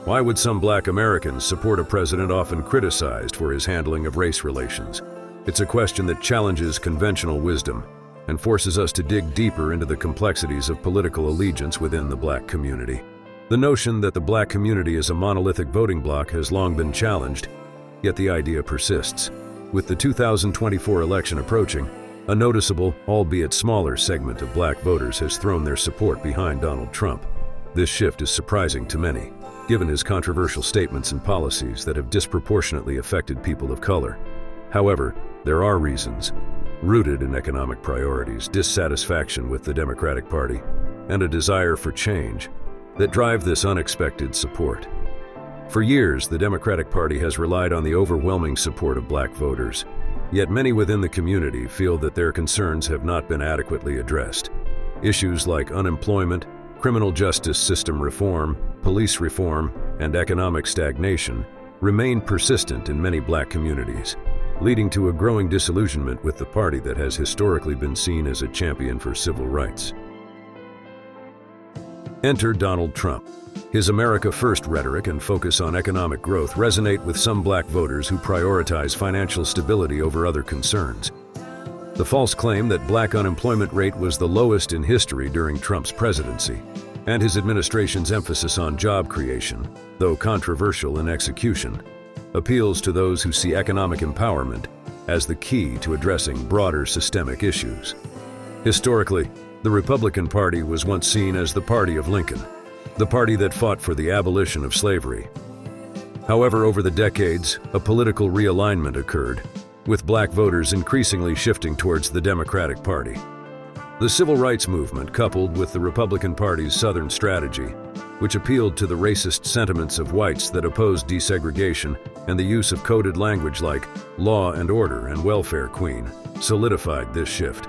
Why would some Black Americans support a president often criticized for his handling of race relations? It's a question that challenges conventional wisdom and forces us to dig deeper into the complexities of political allegiance within the Black community. The notion that the Black community is a monolithic voting bloc has long been challenged, yet the idea persists. With the 2024 election approaching, a noticeable, albeit smaller, segment of Black voters has thrown their support behind Donald Trump. This shift is surprising to many, given his controversial statements and policies that have disproportionately affected people of color. However, there are reasons, rooted in economic priorities, dissatisfaction with the Democratic Party, and a desire for change, that drive this unexpected support. For years, the Democratic Party has relied on the overwhelming support of Black voters, yet many within the community feel that their concerns have not been adequately addressed. Issues like unemployment, criminal justice system reform, police reform, and economic stagnation remain persistent in many Black communities, leading to a growing disillusionment with the party that has historically been seen as a champion for civil rights. Enter Donald Trump. His America First rhetoric and focus on economic growth resonate with some Black voters who prioritize financial stability over other concerns. The false claim that Black unemployment rate was the lowest in history during Trump's presidency, and his administration's emphasis on job creation, though controversial in execution, appeals to those who see economic empowerment as the key to addressing broader systemic issues. Historically, the Republican Party was once seen as the party of Lincoln, the party that fought for the abolition of slavery. However, over the decades, a political realignment occurred, with Black voters increasingly shifting towards the Democratic Party. The Civil Rights Movement, coupled with the Republican Party's Southern strategy, which appealed to the racist sentiments of whites that opposed desegregation and the use of coded language like law and order and welfare queen, solidified this shift.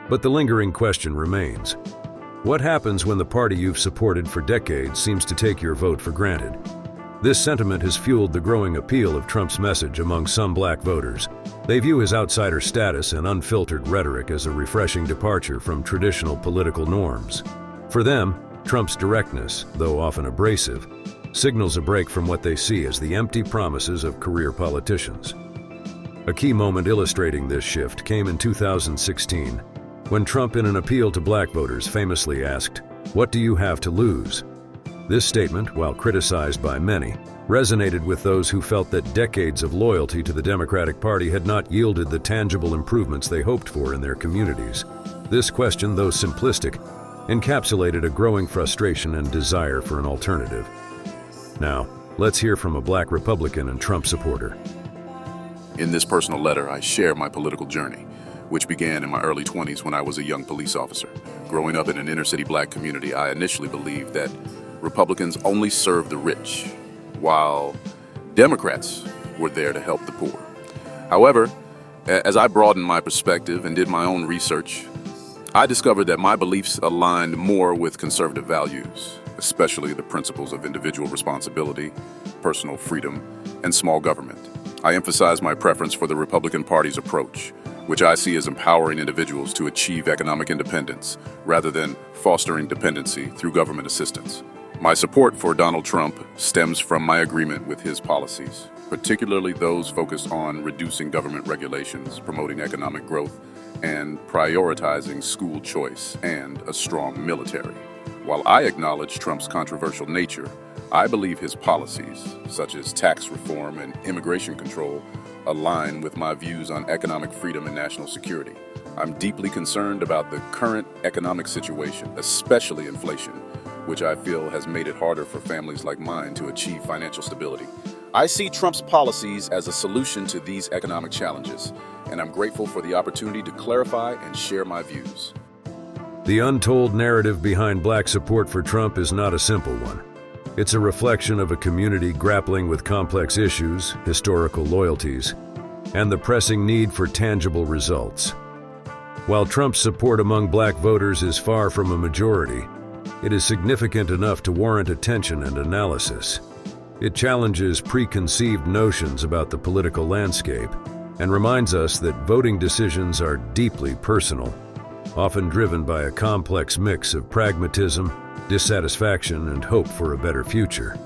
But the lingering question remains: what happens when the party you've supported for decades seems to take your vote for granted? This sentiment has fueled the growing appeal of Trump's message among some Black voters. They view his outsider status and unfiltered rhetoric as a refreshing departure from traditional political norms. For them, Trump's directness, though often abrasive, signals a break from what they see as the empty promises of career politicians. A key moment illustrating this shift came in 2016, when Trump, in an appeal to Black voters, famously asked, "What do you have to lose?" This statement, while criticized by many, resonated with those who felt that decades of loyalty to the Democratic Party had not yielded the tangible improvements they hoped for in their communities. This question, though simplistic, encapsulated a growing frustration and desire for an alternative. Now, let's hear from a Black Republican and Trump supporter. In this personal letter, I share my political journey, which began in my early 20s when I was a young police officer. Growing up in an inner-city Black community, I initially believed that Republicans only serve the rich, while Democrats were there to help the poor. However, as I broadened my perspective and did my own research, I discovered that my beliefs aligned more with conservative values, especially the principles of individual responsibility, personal freedom, and small government. I emphasize my preference for the Republican Party's approach, which I see as empowering individuals to achieve economic independence rather than fostering dependency through government assistance. My support for Donald Trump stems from my agreement with his policies, particularly those focused on reducing government regulations, promoting economic growth, and prioritizing school choice and a strong military. While I acknowledge Trump's controversial nature, I believe his policies, such as tax reform and immigration control, align with my views on economic freedom and national security. I'm deeply concerned about the current economic situation, especially inflation, which I feel has made it harder for families like mine to achieve financial stability. I see Trump's policies as a solution to these economic challenges, and I'm grateful for the opportunity to clarify and share my views. The untold narrative behind Black support for Trump is not a simple one. It's a reflection of a community grappling with complex issues, historical loyalties, and the pressing need for tangible results. While Trump's support among Black voters is far from a majority, it is significant enough to warrant attention and analysis. It challenges preconceived notions about the political landscape and reminds us that voting decisions are deeply personal, often driven by a complex mix of pragmatism, dissatisfaction, and hope for a better future.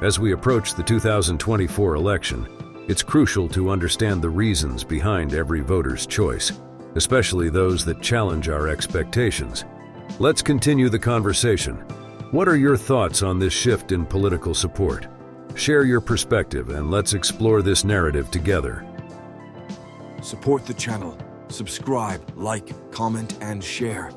As we approach the 2024 election, it's crucial to understand the reasons behind every voter's choice, especially those that challenge our expectations. Let's continue the conversation. What are your thoughts on this shift in political support? Share your perspective and let's explore this narrative together. Support the channel, subscribe, like, comment, and share.